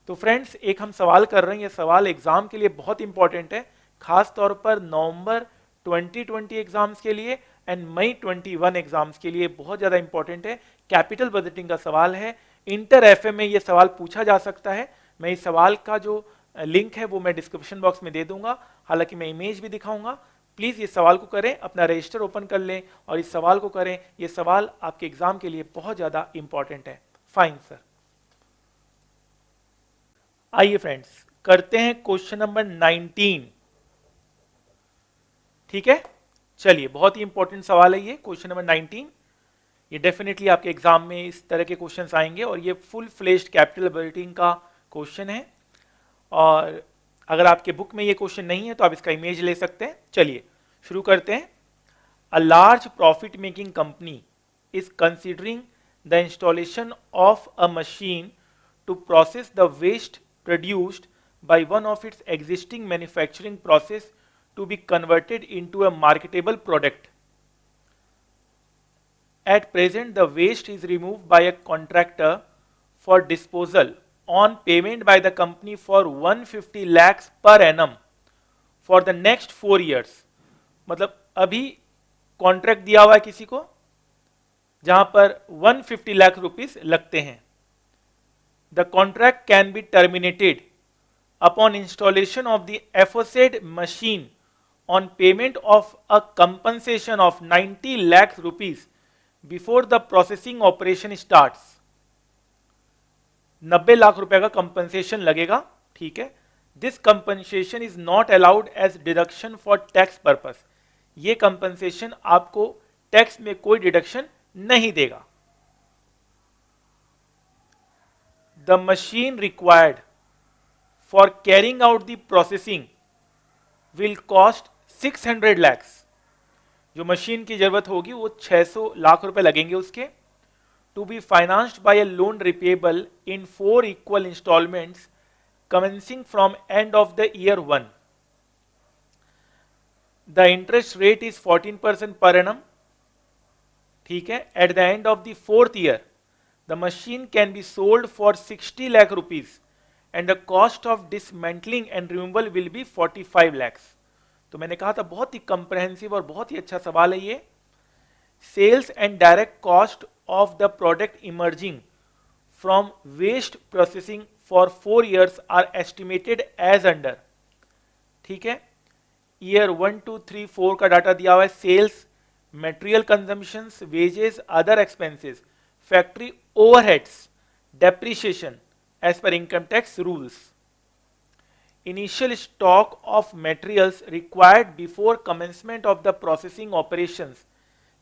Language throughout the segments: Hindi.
तो फ्रेंड्स एक हम सवाल कर रहे हैं, ये सवाल एग्जाम के लिए बहुत इंपॉर्टेंट है, खास तौर पर नवंबर 2020 एग्जाम्स के लिए एंड मई 21 एग्जाम्स के लिए बहुत ज्यादा इंपॉर्टेंट है। कैपिटल बजटिंग का सवाल है, इंटर एफए में ये सवाल पूछा जा सकता है। मैं इस सवाल का जो लिंक है वो मैं डिस्क्रिप्शन बॉक्स में दे दूंगा, हालांकि मैं इमेज भी दिखाऊंगा। प्लीज इस सवाल को करें, अपना रजिस्टर ओपन कर लें और इस सवाल को करें। ये सवाल आपके एग्जाम के लिए बहुत ज्यादा इंपॉर्टेंट है। फाइन सर, आइए फ्रेंड्स करते हैं क्वेश्चन नंबर 19। ठीक है, चलिए बहुत ही इंपॉर्टेंट सवाल है ये क्वेश्चन नंबर 19। ये डेफिनेटली आपके एग्जाम में इस तरह के क्वेश्चंस आएंगे और ये फुल फ्लेश्ड कैपिटल बजटिंग का क्वेश्चन है। और अगर आपके बुक में ये क्वेश्चन नहीं है तो आप इसका इमेज ले सकते हैं। चलिए शुरू करते हैं। A large profit making company is considering the installation of a machine to process the waste produced by one of its existing manufacturing process to be converted into a marketable product. At present, the waste is removed by a contractor for disposal on payment by the company for 150 lakhs per annum for the next 4 years. मतलब अभी कॉन्ट्रैक्ट दिया हुआ है किसी को जहां पर 150 लाख रुपीस लगते हैं। The contract can be terminated upon installation of the aforesaid machine on payment of a compensation of 90 lakh rupees before the processing operation starts. 90 lakh रुपए का कंपनसेशन लगेगा, ठीक है। This compensation is not allowed as deduction for tax purpose. ये कंपनसेशन आपको टैक्स में कोई डिडक्शन नहीं देगा। The machine required for carrying out the processing will cost 600 lakhs. जो मशीन की जरूरत होगी वो 600 लाख रुपए लगेंगे उसके। To be financed by a loan repayable in 4 equal installments commencing from end of the year 1. The interest rate is 14% per annum. ठीक है, at the end of the 4th year the machine can be sold for 60 lakh rupees and the cost of dismantling and removal will be 45 lakhs. तो मैंने कहा था बहुत ही कंप्रहेंसिव और बहुत ही अच्छा सवाल है ये। Sales and direct cost of the product emerging from waste processing for 4 years are estimated as under. ठीक है, ईयर 1, 2, 3, 4 का डाटा दिया हुआ है। Sales, material consumptions, wages, other expenses, factory overheads, depreciation as per income tax rules. Initial stock of materials required before commencement of the processing operations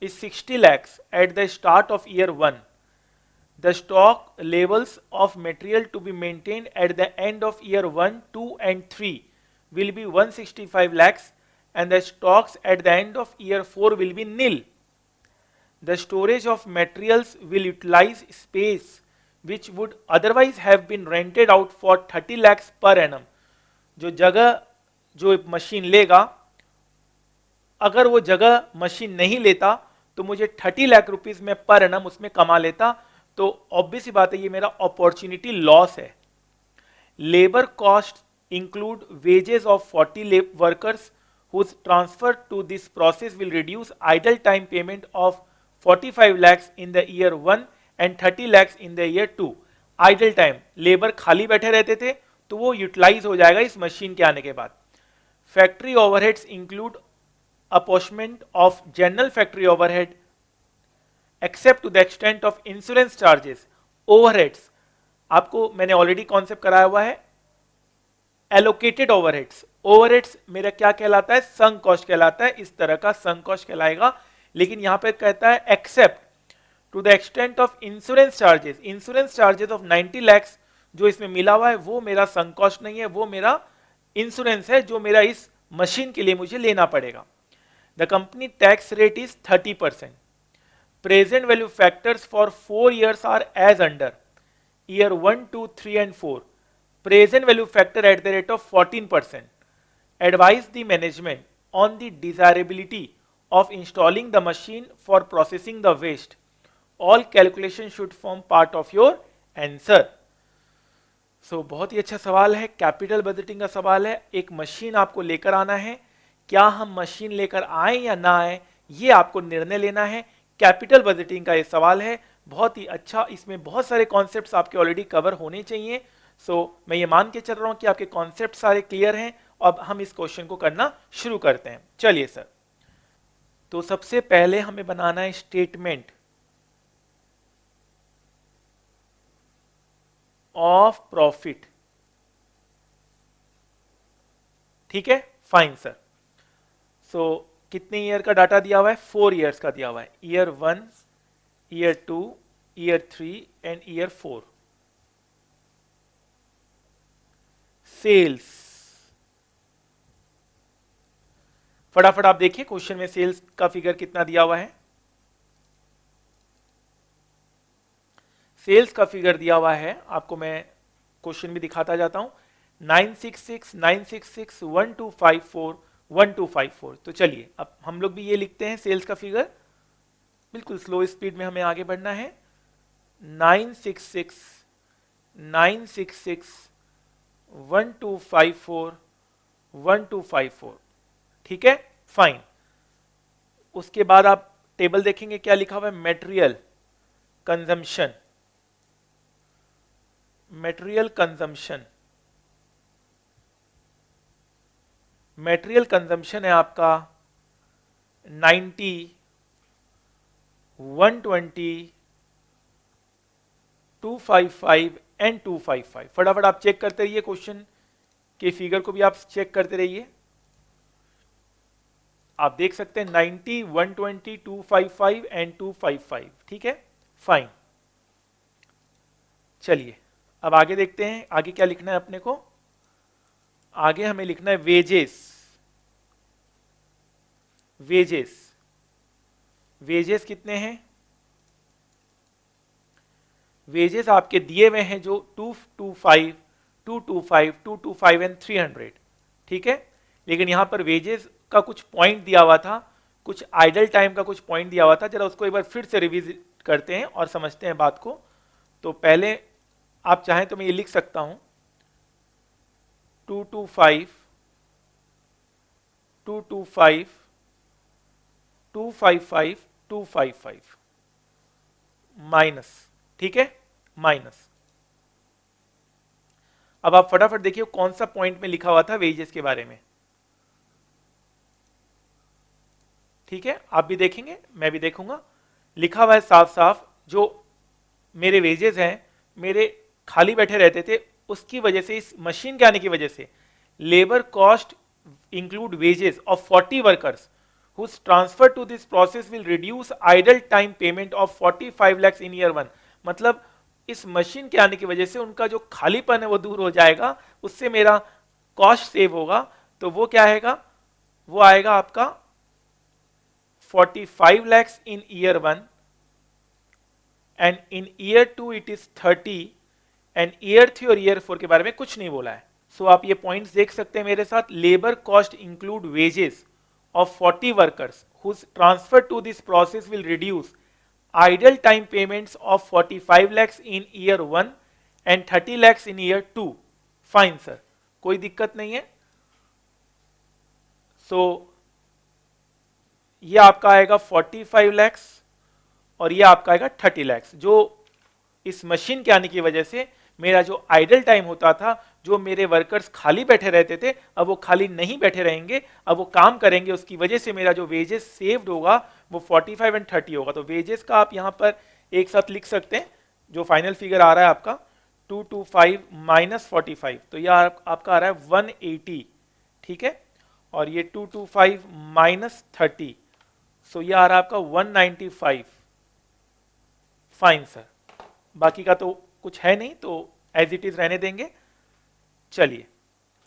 is 60 lakhs at the start of year 1. The stock levels of material to be maintained at the end of year 1, 2 and 3 will be 165 lakhs and the stocks at the end of year 4 will be nil. The storage of materials will utilize space which would otherwise have been rented out for 30 lakhs per annum. जो जगह जो मशीन लेगा, अगर वो जगह मशीन नहीं लेता तो मुझे 30 लाख रुपीस में पर एनम उसमें कमा लेता। तो ऑब्वियस ही बात है ये मेरा अपॉर्चुनिटी लॉस है। Labour cost include wages of 40 workers whose transfer to this process will reduce idle time payment of 45 lakhs in the year 1 and 30 lakhs in the year 2. Idle time, labour खाली बैठे रहते थे तो वो यूटिलाइज हो जाएगा इस मशीन के आने के बाद। Factory overheads include apportionment of general factory overhead except to the extent of insurance charges. Overheads आपको मैंने ऑलरेडी कॉन्सेप्ट कराया हुआ है। एलोकेटेड ओवरहेड्स, ओवरहेड्स मेरा क्या कहलाता है, संक कॉस्ट कहलाता है, इस तरह का संक कॉस्ट कहलाएगा। लेकिन यहां पे कहता है except to the extent of insurance charges. Insurance charges of 90 lakhs जो इसमें मिला हुआ है वो मेरा संक कॉस्ट नहीं है, वो मेरा इंश्योरेंस है जो मेरा इस मशीन के लिए मुझे लेना पड़ेगा। The company tax rate is 30%। Present value factors for 4 years are as under. Year 1, 2, 3 and 4 present value factor at the rate of 14%. Advise the management on the desirability of installing the machine for processing the waste. All calculations should form part of your answer. बहुत ही अच्छा सवाल है, कैपिटल बजटिंग का सवाल है। एक मशीन आपको लेकर आना है, क्या हम मशीन लेकर आए या ना आए, ये आपको निर्णय लेना है। कैपिटल बजटिंग का ये सवाल है, बहुत ही अच्छा। इसमें बहुत सारे कॉन्सेप्ट्स आपके ऑलरेडी कवर होने चाहिए। मैं ये मान के चल रहा हूं कि आपके कॉन्सेप्ट सारे क्लियर हैं। अब हम इस क्वेश्चन को करना शुरू करते हैं। चलिए सर, तो सबसे पहले हमें बनाना है स्टेटमेंट ऑफ प्रॉफिट। ठीक है, फाइन सर। कितने ईयर का डाटा दिया हुआ है? 4 ईयर्स का दिया हुआ है। Year 1, year 2, year 3 and year 4। Sales, फटाफट आप देखिए क्वेश्चन में सेल्स का फिगर कितना दिया हुआ है। सेल्स का फिगर दिया हुआ है, आपको मैं क्वेश्चन भी दिखाता जाता हूं। 966 966 1254 1254। तो चलिए अब हम लोग भी ये लिखते हैं सेल्स का फिगर। बिल्कुल स्लो स्पीड में हमें आगे बढ़ना है। 966 966 1254 1254। ठीक है, फाइन। उसके बाद आप टेबल देखेंगे, क्या लिखा हुआ है? Material consumption. Material consumption, material consumption है आपका 90, 120, 255 एंड 255। फटाफट आप चेक करते रहिए, क्वेश्चन के फिगर को भी आप चेक करते रहिए। आप देख सकते हैं 90, 120, 255 एंड 255। ठीक है, फाइन। चलिए अब आगे देखते हैं, आगे क्या लिखना है अपने को। आगे हमें लिखना है वेजेस। वेजेस, वेजेस कितने हैं? वेजेस आपके दिए हुए हैं जो 225, 225, 225 एंड 300। ठीक है, लेकिन यहां पर वेजेस का कुछ पॉइंट दिया हुआ था, कुछ आइडल टाइम का कुछ पॉइंट दिया हुआ था। जरा उसको एक बार फिर से रिविजिट करते हैं और समझते हैं बात को। तो पहले आप चाहें तो मैं ये लिख सकता हूं 225, 225, 255, 255 माइनस। ठीक है, माइनस। अब आप फटाफट देखिए कौन सा पॉइंट में लिखा हुआ था वेजेस के बारे में। ठीक है, आप भी देखेंगे, मैं भी देखूंगा। लिखा हुआ है साफ साफ, जो मेरे वेजेस हैं, मेरे खाली बैठे रहते थे, उसकी वजह से, इस मशीन के आने की वजह से, labour cost include wages of 40 workers whose transfer to this process will reduce idle time payment of 45 lakhs in year 1। मतलब इस मशीन के आने की वजह से उनका जो खालीपन है वो दूर हो जाएगा, उससे मेरा कॉस्ट सेव होगा। तो वो क्या आएगा? वो आएगा आपका 45 lakhs in year 1 and in year 2 it is 30 and year 3 और year 4 के बारे में कुछ नहीं बोला है। आप ये पॉइंट्स देख सकते हैं मेरे साथ। Labour cost include wages of 40 workers whose transfer to this process will reduce idle time payments of 45 lakhs in year 1 and 30 lakhs in year 2। Fine sir, कोई दिक्कत नहीं है। ये आपका आएगा 45 lakhs और ये आपका आएगा 30 lakhs, जो इस मशीन के आने की वजह से मेरा जो आइडल टाइम होता था, जो मेरे वर्कर्स खाली बैठे रहते थे, अब वो खाली नहीं बैठे रहेंगे, अब वो काम करेंगे। उसकी वजह से मेरा जो वेजेस सेव्ड होगा वो 45 एंड 30 होगा। तो वेजेस का आप यहां पर एक साथ लिख सकते हैं। जो फाइनल फिगर आ रहा है आपका 225 माइनस 45, तो यह आपका आ रहा है 180। ठीक है, और ये 225 माइनस 30, सो यह आ रहा है आपका 195। फाइन सर, बाकी का तो कुछ है नहीं, तो एज इट इज रहने देंगे। चलिए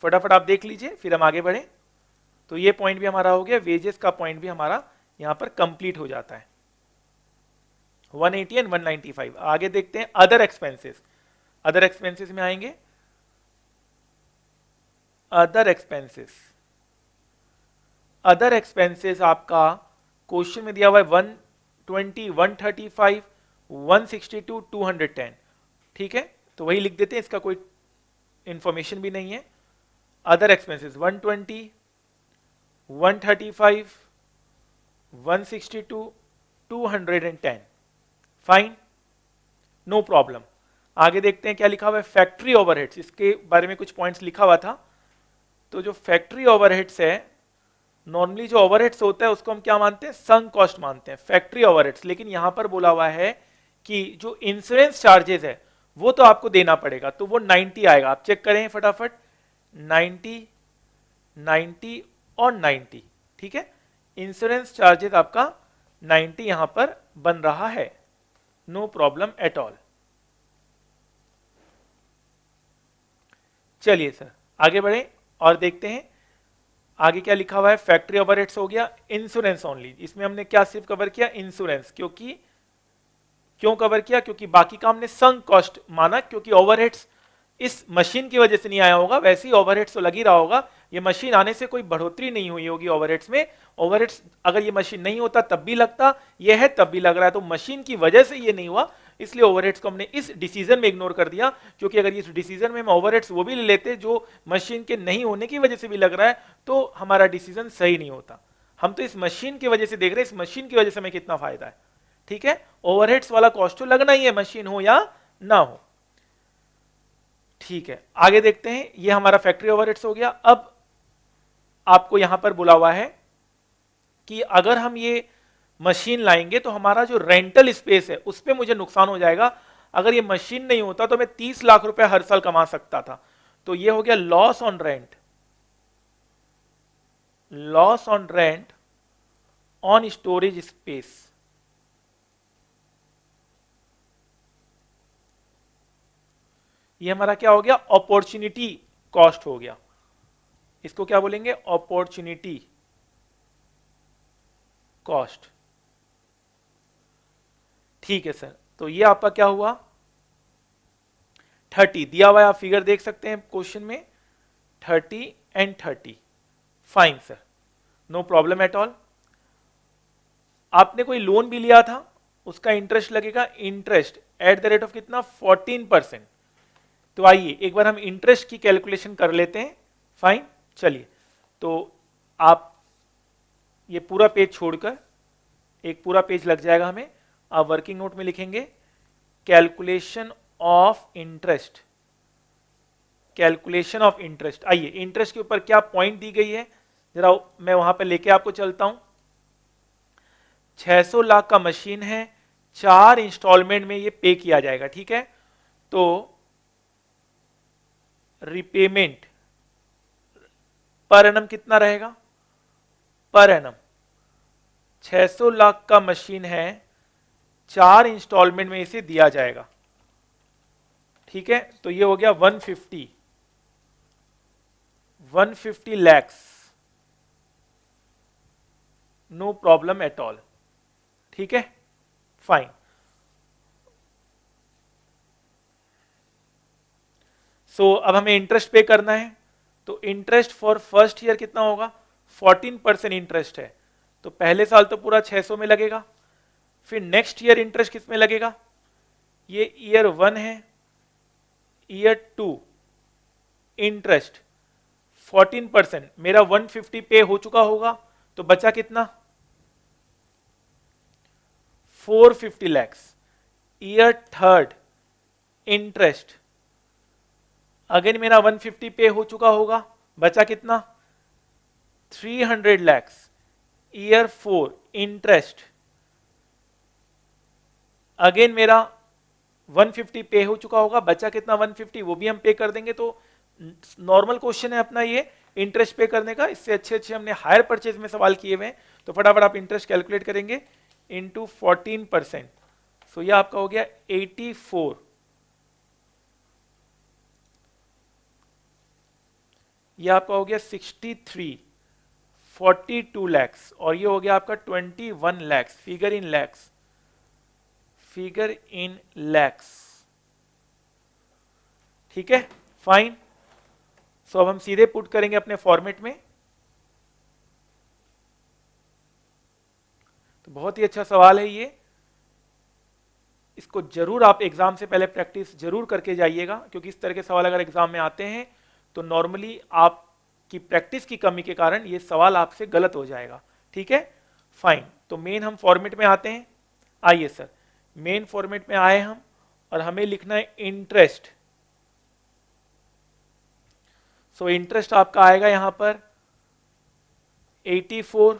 फटाफट आप देख लीजिए, फिर हम आगे बढ़े। तो ये पॉइंट भी हमारा हो गया, वेजेस का पॉइंट भी हमारा यहां पर कंप्लीट हो जाता है। 180 एंड 195। आगे देखते हैं अदर एक्सपेंसेस। अदर एक्सपेंसेस में आएंगे, अदर एक्सपेंसेस। अदर एक्सपेंसेस आपका क्वेश्चन में दिया हुआ है 120, 135, 162, 210। ठीक है, तो वही लिख देते हैं, इसका कोई इंफॉर्मेशन भी नहीं है। Other expenses 120, 135, 162, 210, fine, no problem. आगे देखते हैं क्या लिखा हुआ है, फैक्ट्री ओवरहेड्स, इसके बारे में कुछ पॉइंट्स लिखा हुआ था। तो जो फैक्ट्री ओवरहेड्स है, नॉर्मली जो ओवरहेड्स होता है उसको हम क्या मानते हैं, संक कॉस्ट मानते हैं, फैक्ट्री ओवरहेड्स। लेकिन यहां पर बोला हुआ है कि जो इंश्योरेंस चार्जेस है वो तो आपको देना पड़ेगा, तो वो 90 आएगा। आप चेक करें फटाफट, 90, 90 और 90, ठीक है। इंश्योरेंस चार्जेस आपका 90 यहां पर बन रहा है, नो प्रॉब्लम एट ऑल। चलिए सर आगे बढ़े और देखते हैं आगे क्या लिखा हुआ है। फैक्ट्री ओवरहेड्स हो गया, इंश्योरेंस ओनली, इसमें हमने क्या सिर्फ कवर किया, इंश्योरेंस। क्योंकि क्यों कवर किया, क्योंकि बाकी का हमने संक कॉस्ट माना, क्योंकि ओवरहेड्स इस मशीन की वजह से नहीं आया होगा, वैसे ही ओवरहेड्स तो लग ही रहा होगा। ये मशीन आने से कोई बढ़ोतरी नहीं हुई होगी ओवरहेड्स में। ओवरहेड्स अगर ये मशीन नहीं होता तब भी लगता, ये है तब भी लग रहा है, तो मशीन की वजह से ये नहीं हुआ, इसलिए ओवरहेड्स को हमने इस डिसीजन में इग्नोर कर दिया। क्योंकि अगर इस डिसीजन में हम ओवरहेड्स वो भी ले लेते जो मशीन के नहीं होने की वजह से भी लग रहा है, तो हमारा डिसीजन सही नहीं होता। हम तो इस मशीन की वजह से देख रहे हैं, इस मशीन की वजह से हमें कितना फायदा है, ठीक है। ओवरहेड्स वाला कॉस्ट तो लगना ही है, मशीन हो या ना हो, ठीक है। आगे देखते हैं, ये हमारा फैक्ट्री ओवरहेड्स हो गया। अब आपको यहां पर बोला हुआ है कि अगर हम ये मशीन लाएंगे तो हमारा जो रेंटल स्पेस है उस पे मुझे नुकसान हो जाएगा। अगर ये मशीन नहीं होता तो मैं 30 लाख रुपए हर साल कमा सकता था। तो ये हो गया loss on rent, loss on rent on storage space. ये हमारा क्या हो गया, अपॉर्चुनिटी कॉस्ट हो गया। इसको क्या बोलेंगे, अपॉर्चुनिटी कॉस्ट, ठीक है सर। तो ये आपका क्या हुआ, 30 दिया हुआ है, आप फिगर देख सकते हैं क्वेश्चन में, 30 and 30, fine sir, no problem at all. आपने कोई लोन भी लिया था, उसका इंटरेस्ट लगेगा, interest at the rate of कितना, 14%। तो आइए एक बार हम इंटरेस्ट की कैलकुलेशन कर लेते हैं, फाइन। चलिए, तो आप ये पूरा पेज छोड़कर, एक पूरा पेज लग जाएगा हमें, आप वर्किंग नोट में लिखेंगे calculation of interest, calculation of interest. आइए इंटरेस्ट के ऊपर क्या पॉइंट दी गई है जरा मैं वहां पर लेके आपको चलता हूं। 600 लाख का मशीन है, 4 इंस्टॉलमेंट में ये पे किया जाएगा, ठीक है। तो रिपेमेंट पर एनम कितना रहेगा, पर एनम 600 लाख का मशीन है, 4 इंस्टॉलमेंट में इसे दिया जाएगा, ठीक है। तो ये हो गया 150 lakhs, no problem at all, ठीक है, फाइन। सो अब हमें इंटरेस्ट पे करना है, तो इंटरेस्ट फॉर फर्स्ट ईयर कितना होगा, 14% इंटरेस्ट है, तो पहले साल तो पूरा 600 में लगेगा। फिर नेक्स्ट ईयर इंटरेस्ट किस में लगेगा, ये ईयर 1 है, ईयर 2 इंटरेस्ट 14%, मेरा 150 पे हो चुका होगा, तो बचा कितना, 450 लैक्स। ईयर 3 इंटरेस्ट अगेन मेरा 150 पे हो चुका होगा, बचा कितना, 300 लैक्स। ईयर 4 इंटरेस्ट अगेन मेरा 150 पे हो चुका होगा, बचा कितना, 150, वो भी हम पे कर देंगे। तो नॉर्मल क्वेश्चन है अपना ये इंटरेस्ट पे करने का, इससे अच्छे हमने हायर परचेज में सवाल किए हुए हैं। तो फटाफट आप इंटरेस्ट कैलकुलेट करेंगे इनटू 14%, सो ये आपका हो गया 84, ये आपका हो गया 63, 42 लैक्स, और ये हो गया आपका 21 lakhs. Figure in lakhs, figure in lakhs, ठीक है, फाइन। सो अब हम सीधे पुट करेंगे अपने फॉर्मेट में। तो बहुत ही अच्छा सवाल है ये, इसको जरूर आप एग्जाम से पहले प्रैक्टिस जरूर करके जाइएगा, क्योंकि इस तरह के सवाल अगर एग्जाम में आते हैं तो नॉर्मली आपकी प्रैक्टिस की कमी के कारण ये सवाल आपसे गलत हो जाएगा। ठीक है, फाइन। तो मेन हम फॉर्मेट में आते हैं। आइए सर, मेन फॉर्मेट में आए हम और हमें लिखना है इंटरेस्ट। सो इंटरेस्ट आपका आएगा यहां पर 84,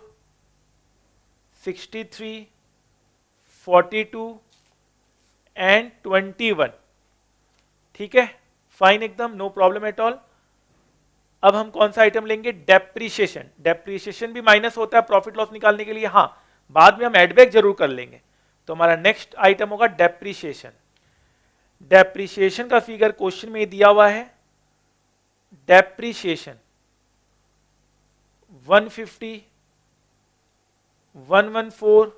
63, 42 एंड 21। ठीक है, फाइन, एकदम नो प्रॉब्लम एट ऑल। अब हम कौन सा आइटम लेंगे? डेप्रीशिएशन। डेप्रीशिएशन भी माइनस होता है प्रॉफिट लॉस निकालने के लिए, हाँ बाद में हम एडबैक जरूर कर लेंगे। तो हमारा नेक्स्ट आइटम होगा डेप्रीशिएशन। डेप्रीशिएशन का फिगर क्वेश्चन में दिया हुआ है। डेप्रीशिएशन 150, 114,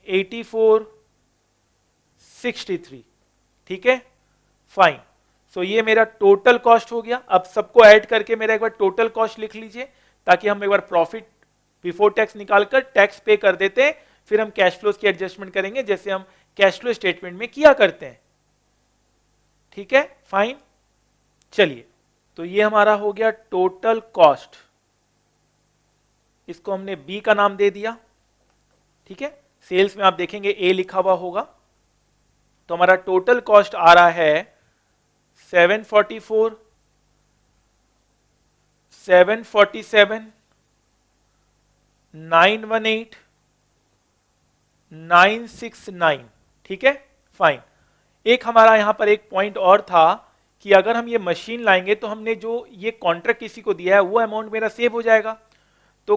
84, 63। ठीक है, फाइन। सो ये मेरा टोटल कॉस्ट हो गया। अब सबको ऐड करके मेरा एक बार टोटल कॉस्ट लिख लीजिए, ताकि हम एक बार प्रॉफिट बिफोर टैक्स निकालकर टैक्स पे कर देते हैं, फिर हम कैश फ्लोज की एडजस्टमेंट करेंगे जैसे हम कैश फ्लो स्टेटमेंट में किया करते हैं। ठीक है, फाइन। चलिए, तो ये हमारा हो गया टोटल कॉस्ट, इसको हमने बी का नाम दे दिया। ठीक है, सेल्स में आप देखेंगे ए लिखा हुआ होगा। तो हमारा टोटल कॉस्ट आ रहा है 744, 747, 918, 969। ठीक है, फाइन। एक हमारा यहां पर एक पॉइंट और था कि अगर हम ये मशीन लाएंगे तो हमने जो ये कॉन्ट्रैक्ट किसी को दिया है वो अमाउंट मेरा सेव हो जाएगा। तो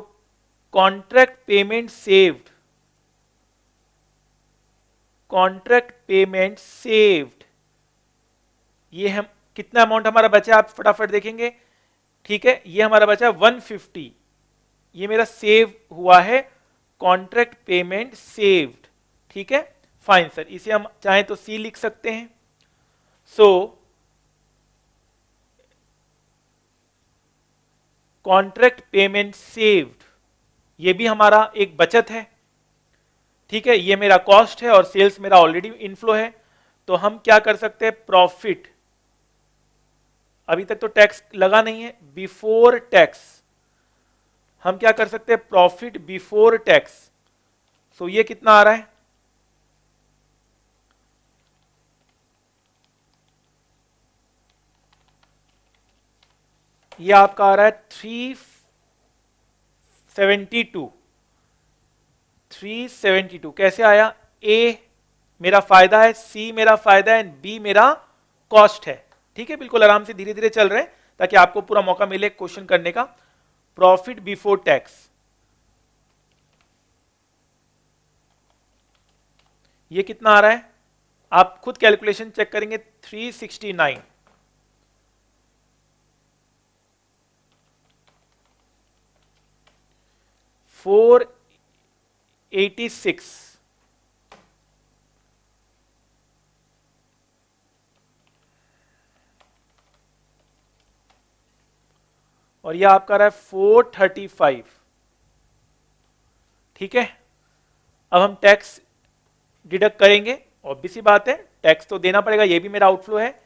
contract payment saved, contract payment saved, ये हम कितना अमाउंट हमारा बचा आप फटाफट देखेंगे। ठीक है, ये हमारा बचा 150, ये मेरा सेव हुआ है, कॉन्ट्रैक्ट पेमेंट सेव्ड। ठीक है, फाइन सर, इसे हम चाहें तो सी लिख सकते हैं। सो कॉन्ट्रैक्ट पेमेंट सेव्ड, ये भी हमारा एक बचत है। ठीक है, ये मेरा कॉस्ट है और सेल्स मेरा ऑलरेडी इनफ्लो है। तो हम क्या कर सकते हैं? प्रॉफिट, अभी तक तो टैक्स लगा नहीं है, बिफोर टैक्स हम क्या कर सकते हैं? Profit before tax. सो ये कितना आ रहा है? ये आपका आ रहा है 372। 372 कैसे आया? ए मेरा फायदा है, सी मेरा फायदा है, बी मेरा कॉस्ट है। ठीक है, बिल्कुल आराम से धीरे धीरे चल रहे हैं ताकि आपको पूरा मौका मिले क्वेश्चन करने का। प्रॉफिट बिफोर टैक्स, ये कितना आ रहा है? आप खुद कैलकुलेशन चेक करेंगे। 369, 486, और यह आपका रहा है 435। ठीक है, अब हम टैक्स डिडक्ट करेंगे, ऑब्वियस सी बात है टैक्स तो देना पड़ेगा, ये भी मेरा आउटफ्लो है।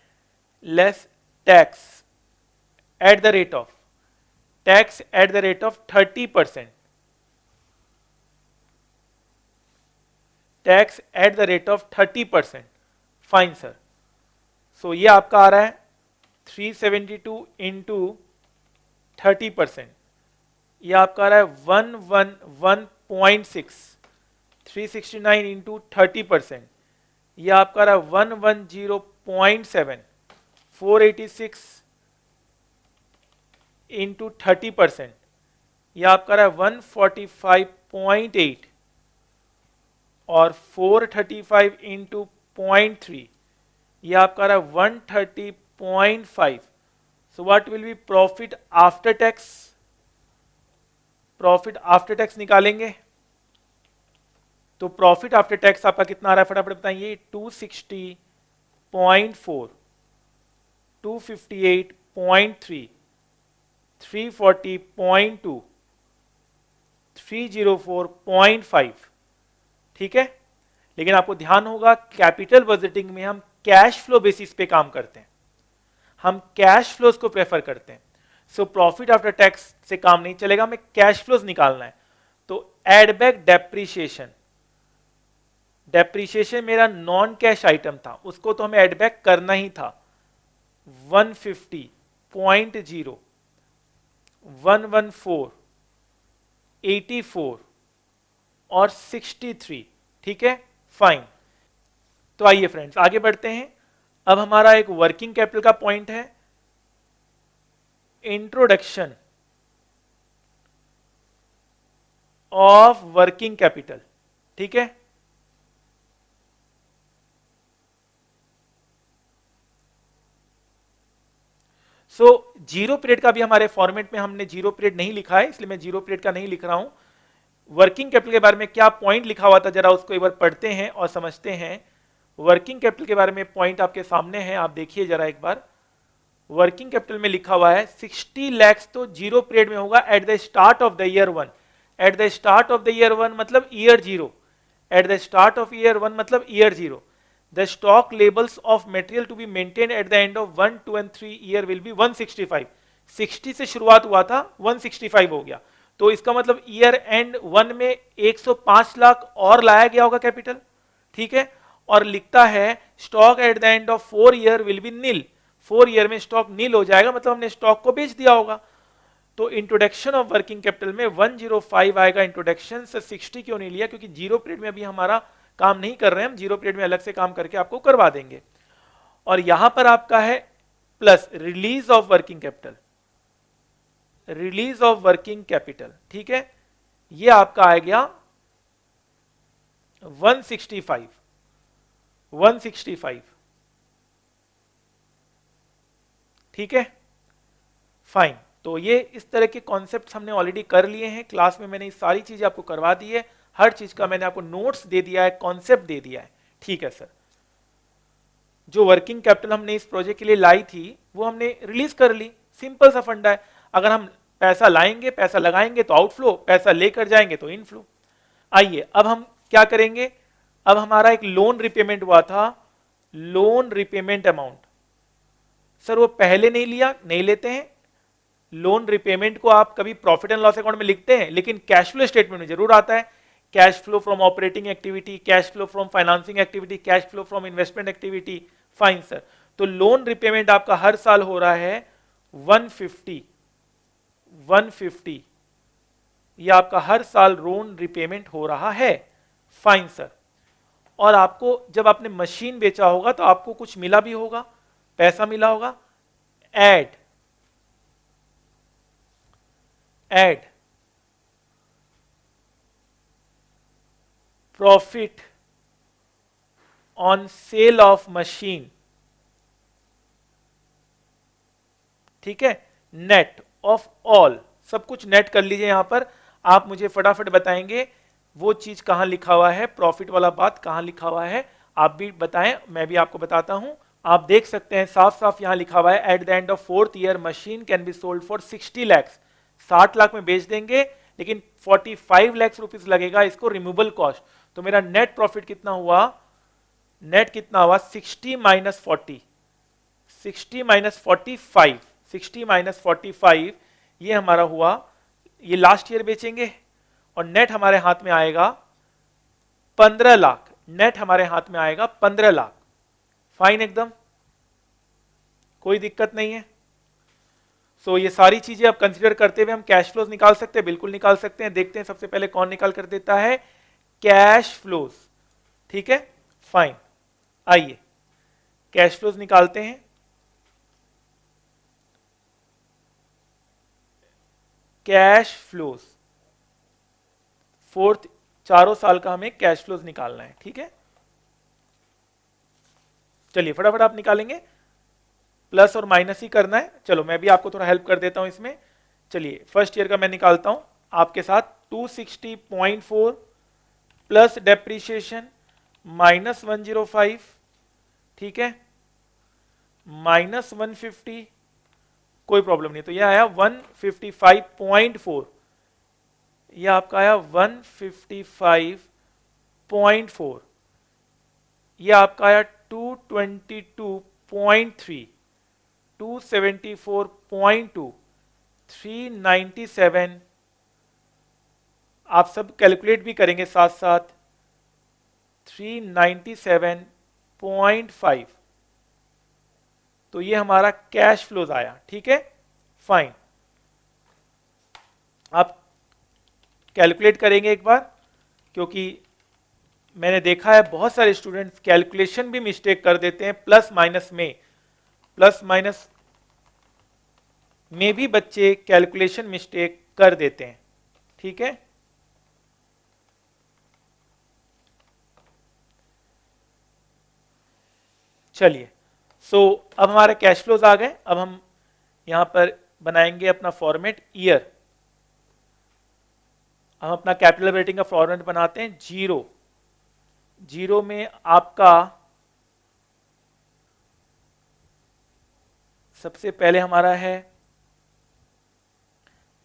Less tax at the rate of, tax at the rate of 30%, tax at the rate of 30%। Fine sir, so ये आपका आ रहा है 372 इंटू 30%, ये आपका आ रहा है 111.6। 369 इंटू 30%, ये आपका रहा 110.7। 486 इंटू 30%, ये आपका रहा 145.8, और 435 इंटू 0.3, ये आपका रहा 130.5। So what will be profit after tax? Profit after tax निकालेंगे तो प्रॉफिट आफ्टर टैक्स आपका कितना आ रहा है फटाफट बताइए? 260.4, 258.3, 340.2, 304.5। ठीक है, लेकिन आपको ध्यान होगा कैपिटल बजटिंग में हम कैश फ्लो बेसिस पे काम करते हैं, हम कैश फ्लोज को प्रेफर करते हैं। सो प्रॉफिट आफ्टर टैक्स से काम नहीं चलेगा, हमें कैश फ्लोज निकालना है। तो एड बैक डेप्रीशिएशन, डेप्रीशिएशन मेरा नॉन कैश आइटम था, उसको तो हमें एड बैक करना ही था। 150.0, 114, 84 और 63, ठीक है, फाइन। तो आइए फ्रेंड्स आगे बढ़ते हैं। अब हमारा एक वर्किंग कैपिटल का पॉइंट है, इंट्रोडक्शन ऑफ वर्किंग कैपिटल, ठीक है। सो जीरो पीरियड का भी हमारे फॉर्मेट में हमने जीरो पीरियड नहीं लिखा है, इसलिए मैं जीरो पीरियड का नहीं लिख रहा हूं। वर्किंग कैपिटल के बारे में क्या पॉइंट लिखा हुआ था, जरा उसको एक बार पढ़ते हैं और समझते हैं। वर्किंग कैपिटल के बारे में पॉइंट आपके सामने है, आप देखिए जरा एक बार। वर्किंग कैपिटल में लिखा हुआ है 60 lakhs तो जीरो पीरियड में होगा at the start of the year 1। At the start of the year 1 मतलब year 0, at the start of year 1 मतलब year 0। The stock levels of material to be maintained at the end of 1, 2 and 3 year will be 165। 60 से शुरुआत हुआ था, 165 हो गया, तो इसका मतलब ईयर एंड 1 में 105 लाख और लाया गया होगा कैपिटल, ठीक है। और लिखता है stock at the end of 4 year will be nil, 4 year में स्टॉक नील हो जाएगा, मतलब हमने स्टॉक को बेच दिया होगा। तो इंट्रोडक्शन ऑफ वर्किंग कैपिटल में 105 आएगा इंट्रोडक्शन से। 60 क्यों नहीं लिया, क्योंकि जीरो पीरियड में अभी हमारा काम नहीं कर रहे हैं, हम जीरो पीरियड में अलग से काम करके आपको करवा देंगे। और यहां पर आपका है plus release of working capital, release of working capital, ठीक है। ये आपका आ गया 165, 165, ठीक है, फाइन। तो ये इस तरह के कॉन्सेप्ट्स हमने ऑलरेडी कर लिए हैं, क्लास में मैंने ये सारी चीजें आपको करवा दी है, हर चीज का मैंने आपको नोट्स दे दिया है, कॉन्सेप्ट दे दिया है, ठीक है सर। जो वर्किंग कैपिटल हमने इस प्रोजेक्ट के लिए लाई थी वो हमने रिलीज कर ली, सिंपल सा फंडा है। अगर हम पैसा लाएंगे, पैसा लगाएंगे तो आउटफ्लो, पैसा लेकर जाएंगे तो इनफ्लो। आइए अब हम क्या करेंगे, अब हमारा एक लोन रिपेमेंट हुआ था, लोन रिपेमेंट अमाउंट। सर वो पहले नहीं लिया, नहीं लेते हैं। लोन रिपेमेंट को आप कभी प्रॉफिट एंड लॉस अकाउंट में लिखते हैं, लेकिन कैश फ्लो स्टेटमेंट में जरूर आता है। Cash flow from operating activity, cash flow from financing activity, cash flow from investment activity, fine sir. तो लोन रिपेमेंट आपका हर साल हो रहा है 150, 150, ये आपका हर साल लोन रिपेमेंट हो रहा है, फाइन सर। और आपको जब आपने मशीन बेचा होगा तो आपको कुछ मिला भी होगा, पैसा मिला होगा। Add, add profit on sale of machine, ठीक है। नेट ऑफ ऑल, सब कुछ नेट कर लीजिए। यहां पर आप मुझे फटाफट बताएंगे वो चीज कहां लिखा हुआ है, प्रॉफिट वाला बात कहां लिखा हुआ है, आप भी बताएं, मैं भी आपको बताता हूं। आप देख सकते हैं साफ साफ यहां लिखा हुआ है eight the end of 4th year machine can be sold for 60 lakhs। 60 lakh में बेच देंगे, लेकिन 45 lakhs रुपीज लगेगा इसको रिमूवल कॉस्ट। तो मेरा नेट प्रॉफिट कितना हुआ, नेट कितना हुआ 60 माइनस 40, 60 माइनस 45, 60 माइनस 45, ये हमारा हुआ, ये लास्ट ईयर बेचेंगे और नेट हमारे हाथ में आएगा 15 लाख, नेट हमारे हाथ में आएगा 15 लाख, फाइन एकदम, कोई दिक्कत नहीं है। सो ये सारी चीजें अब कंसीडर करते हुए हम कैश फ्लोज निकाल सकते हैं, बिल्कुल निकाल सकते हैं। देखते हैं सबसे पहले कौन निकाल कर देता है, कैश फ्लोज, ठीक है, फाइन। आइए कैश फ्लोज निकालते हैं। कैश फ्लोज 4th, चारों साल का हमें कैश फ्लोज निकालना है, ठीक है। चलिए फटाफट आप निकालेंगे, प्लस और माइनस ही करना है। चलो मैं भी आपको थोड़ा हेल्प कर देता हूं इसमें। चलिए फर्स्ट ईयर का मैं निकालता हूं आपके साथ, 260.4 प्लस डेप्रीशिएशन माइनस 105, ठीक है, माइनस 150, कोई प्रॉब्लम नहीं। तो यह आया 155.4, यह आपका आया 155.4, ये आपका आया 222.3, 274.2, 397, आप सब कैलकुलेट भी करेंगे साथ साथ, 397.5। तो ये हमारा कैश फ्लोज आया, ठीक है, फाइन। आप कैलकुलेट करेंगे एक बार, क्योंकि मैंने देखा है बहुत सारे स्टूडेंट्स कैलकुलेशन भी मिस्टेक कर देते हैं, प्लस माइनस में भी बच्चे कैलकुलेशन मिस्टेक कर देते हैं, ठीक है। चलिए, अब हमारे कैश फ्लोज आ गए। अब हम यहां पर बनाएंगे अपना फॉर्मेट ईयर। हम अपना कैपिटल रेटिंग का फॉर्मेट बनाते हैं जीरो। जीरो में आपका सबसे पहले हमारा है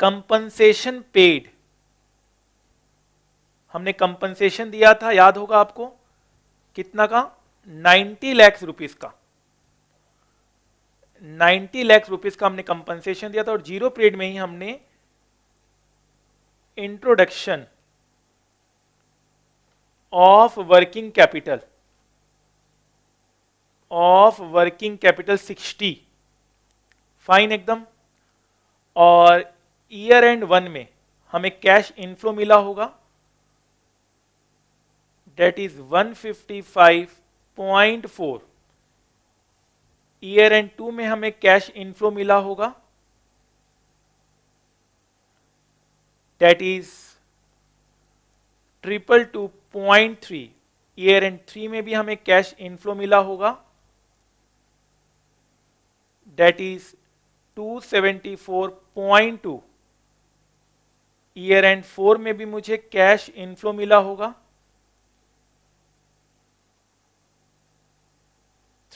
कंपनसेशन पेड। हमने कंपनसेशन दिया था, याद होगा आपको, कितना का, 90 लाख रुपीस का। 90 लाख रुपीस का हमने कंपनसेशन दिया था, और जीरो पीरियड में ही हमने introduction of working capital 60, fine एकदम। और ईयर एंड 1 में हमें कैश इनफ्लो मिला होगा, डेट इज 155.4। ईयर एंड 2 में हमें कैश इनफ्लो मिला होगा, डेट इज 222.3। ईयर एंड 3 में भी हमें कैश इनफ्लो मिला होगा, डेट इज 274.2। ईयर एंड 4 में भी मुझे कैश इनफ्लो मिला होगा,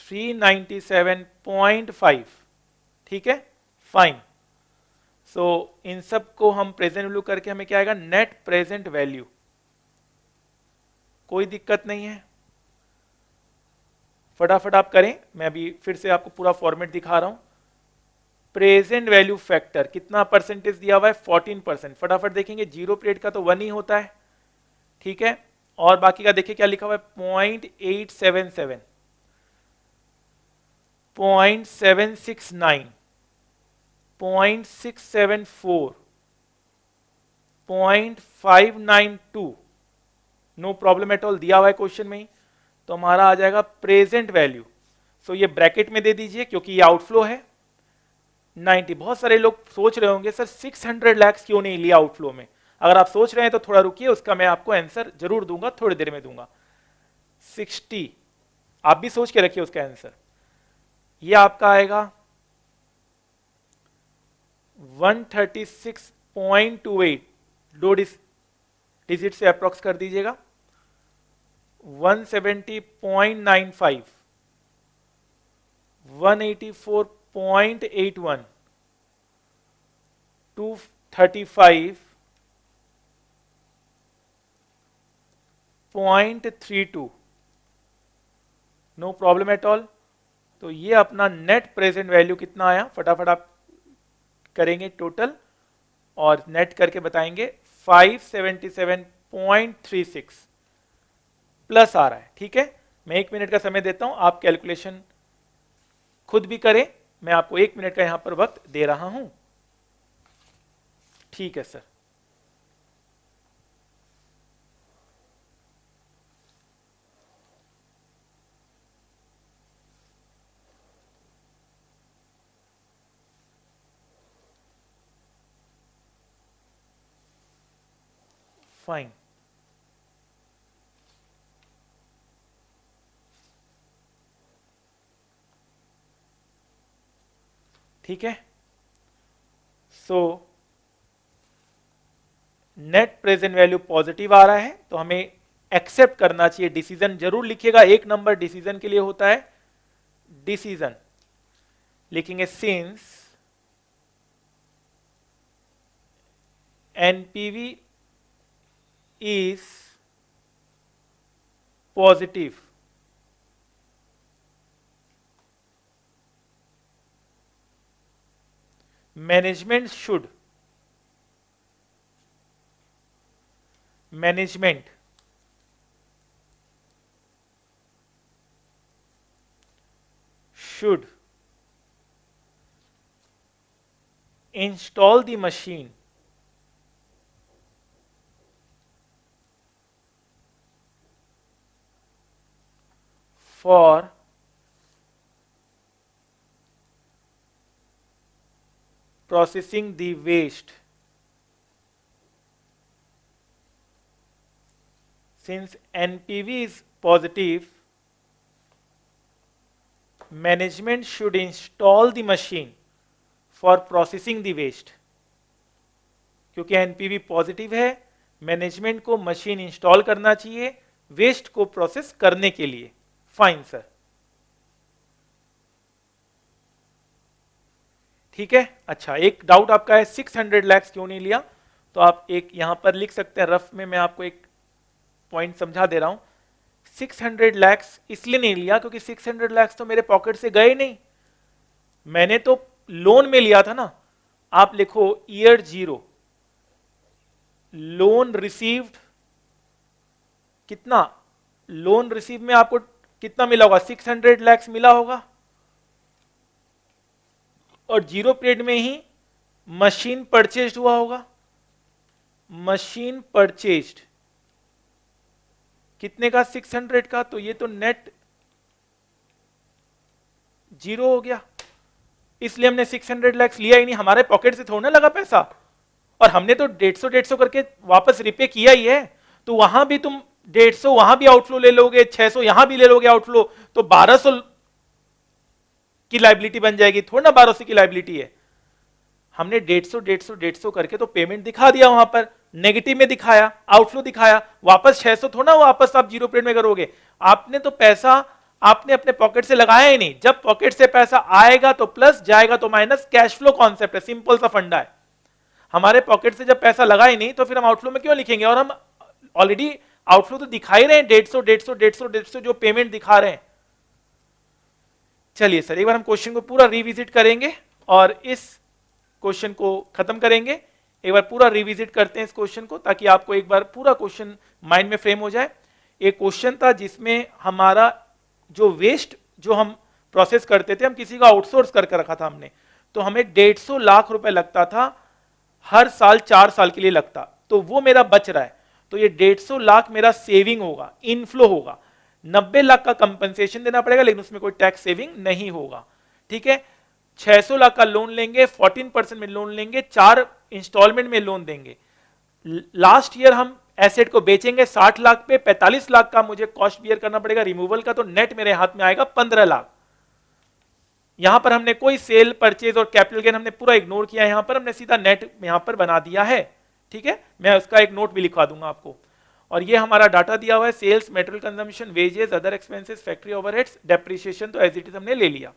397.5, ठीक है, फाइन। इन सब को हम प्रेजेंट वैल्यू करके हमें क्या आएगा, नेट प्रेजेंट वैल्यू। कोई दिक्कत नहीं है, फटाफट आप करें। मैं अभी फिर से आपको पूरा फॉर्मेट दिखा रहा हूं। प्रेजेंट वैल्यू फैक्टर कितना परसेंटेज दिया हुआ है, 14%। फटाफट देखेंगे, जीरो पीरियड का तो 1 ही होता है, ठीक है। और बाकी का देखिए क्या लिखा हुआ है, 0.877, 0.769, 0.674, 0.592, नो प्रॉब्लम एट ऑल, दिया हुआ है क्वेश्चन में ही। तो हमारा आ जाएगा प्रेजेंट वैल्यू। ये ब्रैकेट में दे दीजिए, क्योंकि ये आउटफ्लो है 90। बहुत सारे लोग सोच रहे होंगे सर 600 लाख क्यों नहीं लिया आउटफ्लो में। अगर आप सोच रहे हैं तो थोड़ा रुकिए, उसका मैं आपको आंसर जरूर दूंगा, थोड़ी देर में दूंगा। 60, आप भी सोच के रखिए उसका आंसर। ये आपका आएगा 136.28, दो डिजिट से अप्रोक्स कर दीजिएगा, 170.95, 184.81, 235.32, नो प्रॉब्लम एट ऑल। तो ये अपना नेट प्रेजेंट वैल्यू कितना आया, फटाफट आप करेंगे टोटल और नेट करके बताएंगे, 577.36 प्लस आ रहा है, ठीक है। मैं 1 मिनट का समय देता हूं, आप कैलकुलेशन खुद भी करें, मैं आपको 1 मिनट का यहां पर वक्त दे रहा हूं, ठीक है सर। फाइन, ठीक है। नेट प्रेजेंट वैल्यू पॉजिटिव आ रहा है, तो हमें एक्सेप्ट करना चाहिए। डिसीजन जरूर लिखिएगा, 1 नंबर डिसीजन के लिए होता है। डिसीजन लिखेंगे, since NPV is positive, management should install the machine for processing the waste. Since NPV is positive, management should install the machine for processing the waste. क्योंकि एनपीवी पॉजिटिव है, मैनेजमेंट को मशीन इंस्टॉल करना चाहिए वेस्ट को प्रोसेस करने के लिए. फाइन सर, ठीक है. अच्छा, एक डाउट आपका है 600 लाख क्यों नहीं लिया, तो आप एक यहां पर लिख सकते हैं रफ में, मैं आपको एक पॉइंट समझा दे रहा हूं. 600 लाख इसलिए नहीं लिया क्योंकि 600 लाख तो मेरे पॉकेट से गए नहीं, मैंने तो लोन में लिया था ना. आप लिखो ईयर 0, लोन रिसीव्ड, कितना लोन रिसीव में आपको कितना मिला होगा, 600 लाख मिला होगा. और 0 पीरियड में ही मशीन परचेज्ड हुआ होगा. मशीन परचेज्ड कितने का, 600 का, तो ये तो नेट 0 हो गया. इसलिए हमने 600 लाख लिया ही नहीं, हमारे पॉकेट से थोड़ा ना लगा पैसा, और हमने तो 150 करके वापस रिपे किया ही है. तो वहां भी तुम 150 वहां भी आउटफ्लो ले लोगे, 600 यहां भी ले लोगे आउटफ्लो, तो 1200 की लाइबिलिटी बन जाएगी, थोड़ा ना 1200 की लाइबिलिटी है. हमने 150 करके तो पेमेंट दिखा दिया, वहां पर नेगेटिव में दिखाया, आउटफ्लो दिखाया, वापस 600 थोड़ा वापस आप 0 पीरियड में करोगे. आपने तो पैसा आपने अपने पॉकेट से लगाया ही नहीं. जब पॉकेट से पैसा आएगा तो प्लस, जाएगा तो माइनस, कैश फ्लो कॉन्सेप्ट है, सिंपल सा फंडा है. हमारे पॉकेट से जब पैसा लगा ही नहीं तो फिर हम आउटफ्लो में क्यों लिखेंगे, और हम ऑलरेडी आउटफ्लो तो दिखा ही रहे हैं, 150 जो पेमेंट दिखा रहे हैं. चलिए सर, एक बार हम क्वेश्चन को पूरा रिविजिट करेंगे और इस क्वेश्चन को खत्म करेंगे. एक बार पूरा रिविजिट करते हैं इस क्वेश्चन को, ताकि आपको एक बार पूरा क्वेश्चन माइंड में फ्रेम हो जाए. एक क्वेश्चन था जिसमें हमारा जो वेस्ट जो हम प्रोसेस करते थे, हम किसी का आउटसोर्स करके रखा था हमने, तो हमें 150 लाख रुपए लगता था हर साल, 4 साल के लिए लगता, तो वो मेरा बच रहा है. तो ये 150 लाख मेरा सेविंग होगा, इनफ्लो होगा. 90 लाख का कंपनसेशन देना पड़ेगा, लेकिन उसमें कोई टैक्स सेविंग नहीं होगा. ठीक है, 600 लाख का लोन लेंगे, 14% में लोन लेंगे, 4 इंस्टॉलमेंट में लोन देंगे. लास्ट ईयर हम एसेट को बेचेंगे 60 लाख पे, 45 लाख का मुझे कॉस्ट बियर करना पड़ेगा रिमूवल का, तो नेट मेरे हाथ में आएगा 15 लाख. यहां पर हमने कोई सेल, परचेज और कैपिटल गेन हमने पूरा इग्नोर किया, यहां पर हमने सीधा नेट यहां पर बना दिया है. ठीक है, मैं उसका एक नोट भी लिखवा दूंगा आपको. और ये हमारा डाटा दिया हुआ है, sales, material consumption, wages, other expenses, factory overheads, depreciation तो एज इट इज हमने ले लिया.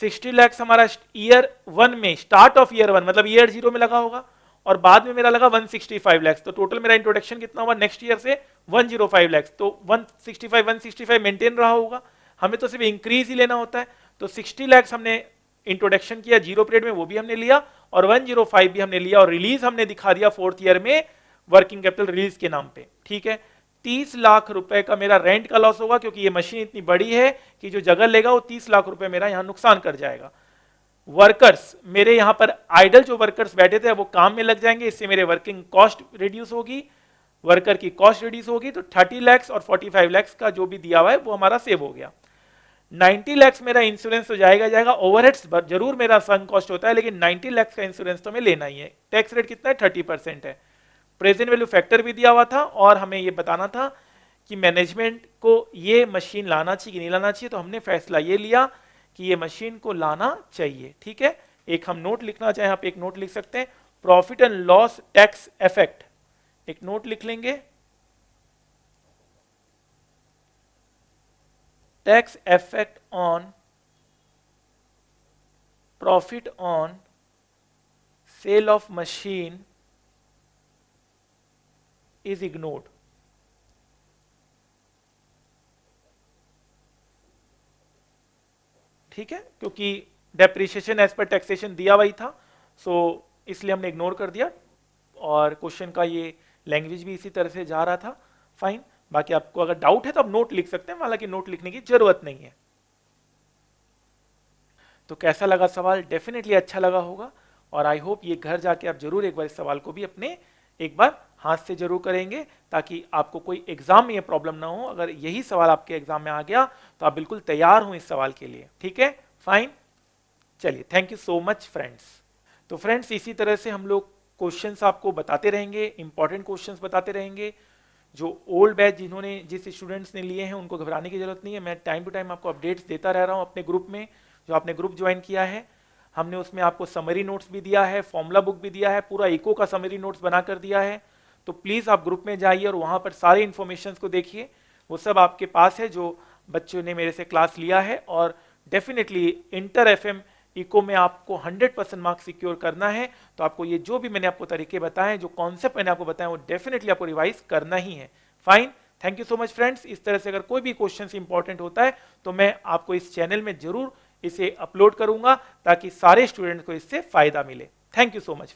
60 लाख हमारा ईयर 1 में, स्टार्ट ऑफ ईयर 1 मतलब ईयर 0 में लगा होगा, और बाद में मेरा लगा 165 लाख. तो टोटल मेरा इंट्रोडक्शन कितना हुआ नेक्स्ट ईयर से, 105 लाख. तो 165 मेंटेन रहा होगा, हमें तो सिर्फ इंक्रीज ही लेना होता है. तो 60 लाख हमने इंट्रोडक्शन किया 0 पीरियड में, वो भी हमने लिया, और 105 भी हमने लिया, और रिलीज हमने दिखा दिया 4th ईयर में वर्किंग कैपिटल रिलीज के नाम पे. ठीक है, 30 लाख रुपए का मेरा रेंट का लॉस होगा, क्योंकि ये मशीन इतनी बड़ी है कि जो जगह लेगा वो 30 लाख रुपए मेरा यहां नुकसान कर जाएगा. वर्कर्स मेरे यहां पर आइडल जो वर्कर्स बैठे थे वो काम में लग जाएंगे, इससे मेरे वर्किंग कॉस्ट रिड्यूस होगी, वर्कर की कॉस्ट रिड्यूस होगी. तो 30 लाख और 45 लाख का जो भी दिया हुआ है वो हमारा सेव हो गया. 90 लाख मेरा इंश्योरेंस तो जाएगा, ओवरहेड्स जरूर मेरा संक कॉस्ट होता है, लेकिन 90 लाख का इंश्योरेंस तो हमें लेना ही है. टैक्स रेट कितना है, 30% है. प्रेजेंट वैल्यू फैक्टर भी दिया हुआ था, और हमें ये बताना था कि मैनेजमेंट को ये मशीन लाना चाहिए कि नहीं लाना चाहिए. तो हमने फैसला ये लिया कि ये मशीन को लाना चाहिए. ठीक है, एक हम नोट लिखना चाहें, आप एक नोट लिख सकते हैं, profit and loss tax effect, एक नोट लिख लेंगे, tax effect on profit on sale of machine is ignored. ठीक है, क्योंकि डेप्रिसिएशन एज पर टैक्सेशन दिया हुआ था, सो इसलिए हमने इग्नोर कर दिया, और क्वेश्चन का ये लैंग्वेज भी इसी तरह से जा रहा था। फाइन, बाकी आपको अगर डाउट है तो आप नोट लिख सकते हैं, हालांकि नोट लिखने की जरूरत नहीं है। तो कैसा लगा सवाल? डेफिनेटली अच्छा लगा होगा, और आई होप ये घर जाके आप जरूर एक बार इस सवाल को भी अपने एक बार हाथ से जरूर करेंगे, ताकि आपको कोई एग्जाम में ये प्रॉब्लम ना हो। अगर यही सवाल आपके एग्जाम में आ गया तो आप बिल्कुल तैयार हो इस सवाल के लिए। ठीक है, फाइन, चलिए, thank you so much friends. तो फ्रेंड्स, इसी तरह से हम लोग क्वेश्चंस आपको बताते रहेंगे, इंपॉर्टेंट क्वेश्चंस बताते रहेंगे। जो ओल्ड बैच जिस स्टूडेंट्स ने लिए हैं उनको घबराने की जरूरत नहीं है, मैं टाइम टू टाइम आपको अपडेट्स देता रह रहा हूँ अपने ग्रुप में। जो आपने ग्रुप ज्वाइन किया है, हमने उसमें आपको समरी नोट्स भी दिया है, फॉर्मूला बुक भी दिया है, पूरा इको का समरी नोट्स बना कर दिया है। तो प्लीज़ आप ग्रुप में जाइए और वहाँ पर सारे इन्फॉर्मेशन को देखिए, वो सब आपके पास है जो बच्चों ने मेरे से क्लास लिया है। और डेफिनेटली इंटर एफएम इको में आपको 100% मार्क्स सिक्योर करना है, तो आपको ये जो भी मैंने आपको तरीके बताए, जो कॉन्सेप्ट मैंने आपको बताया, वो डेफिनेटली आपको रिवाइज करना ही है। Fine, thank you so much friends. इस तरह से अगर कोई भी क्वेश्चन इंपॉर्टेंट होता है तो मैं आपको इस चैनल में जरूर इसे अपलोड करूंगा, ताकि सारे स्टूडेंट्स को इससे फायदा मिले। Thank you so much.